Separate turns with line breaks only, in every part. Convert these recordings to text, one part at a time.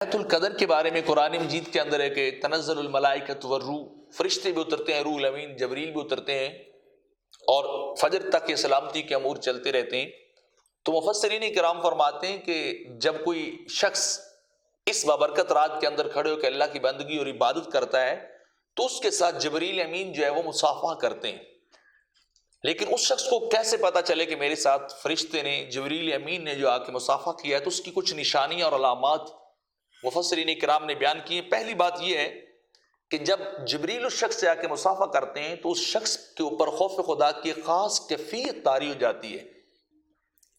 لیلۃ القدر کے بارے میں قرآن مجید کے اندر ہے کہ تنزل الملائکۃ والروح، فرشتے بھی اترتے ہیں، روح الامین جبریل بھی اترتے ہیں، اور فجر تک یہ سلامتی کے امور چلتے رہتے ہیں۔ تو مفسرین کرام فرماتے ہیں کہ جب کوئی شخص اس بابرکت رات کے اندر کھڑے ہو کے اللہ کی بندگی اور عبادت کرتا ہے تو اس کے ساتھ جبریل امین جو ہے وہ مصافحہ کرتے ہیں۔ لیکن اس شخص کو کیسے پتا چلے کہ میرے ساتھ فرشتے نے، جبریل امین نے جو آ کے مصافحہ کیا ہے؟ تو اس کی کچھ نشانیاں اور علامات مفسرین کرام نے بیان کی ہیں۔ پہلی بات یہ ہے کہ جب جبریل اس شخص سے آ کے مصافحہ کرتے ہیں تو اس شخص کے اوپر خوف خدا کی خاص کیفیت طاری ہو جاتی ہے،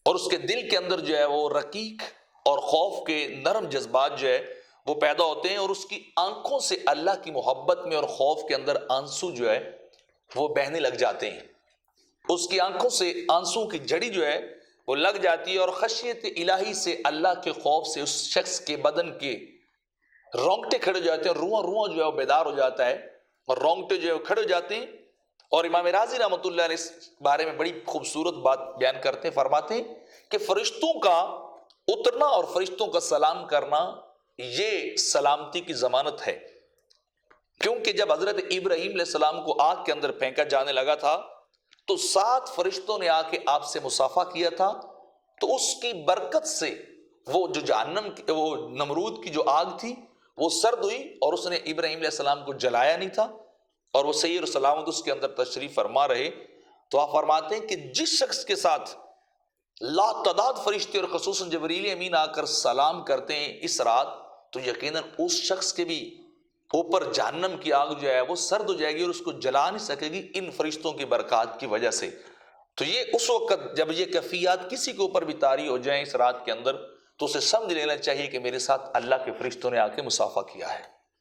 اور اس کے دل کے اندر جو ہے وہ رقیق اور خوف کے نرم جذبات جو ہے وہ پیدا ہوتے ہیں، اور اس کی آنکھوں سے اللہ کی محبت میں اور خوف کے اندر آنسو جو ہے وہ بہنے لگ جاتے ہیں۔ اس کی آنکھوں سے آنسو کی جڑی جو ہے وہ لگ جاتی ہے، اور خشیت الہی سے، اللہ کے خوف سے اس شخص کے بدن کے رونگٹے کھڑے ہو جاتے ہیں، رواں رواں جو ہے وہ بیدار ہو جاتا ہے، اور رونگٹے جو ہے وہ کھڑے ہو جاتے ہیں۔ اور امام راضی رحمۃ اللہ علیہ اس بارے میں بڑی خوبصورت بات بیان کرتے ہیں، فرماتے ہیں کہ فرشتوں کا اترنا اور فرشتوں کا سلام کرنا یہ سلامتی کی ضمانت ہے، کیونکہ جب حضرت ابراہیم علیہ السلام کو آگ کے اندر پھینکا جانے لگا تھا تو 7 فرشتوں نے آ کے آپ سے مصافحہ کیا تھا، تو اس کی برکت سے وہ جو جہنم وہ نمرود کی جو آگ تھی وہ سرد ہوئی، اور اس نے ابراہیم علیہ السلام کو جلایا نہیں تھا، اور وہ سیر و سلامت اس کے اندر تشریف فرما رہے۔ تو آپ فرماتے ہیں کہ جس شخص کے ساتھ لا تعداد فرشتے اور خصوصاً جبریل امین آ کر سلام کرتے ہیں اس رات، تو یقیناً اس شخص کے بھی اوپر جہنم کی آگ جو ہے وہ سرد ہو جائے گی اور اس کو جلا نہیں سکے گی ان فرشتوں کی برکات کی وجہ سے۔ تو یہ اس وقت جب یہ کیفیات کسی کے اوپر بھی طاری ہو جائیں اس رات کے اندر، تو اسے سمجھ لینا چاہیے کہ میرے ساتھ اللہ کے فرشتوں نے آ کے مصافحہ کیا ہے۔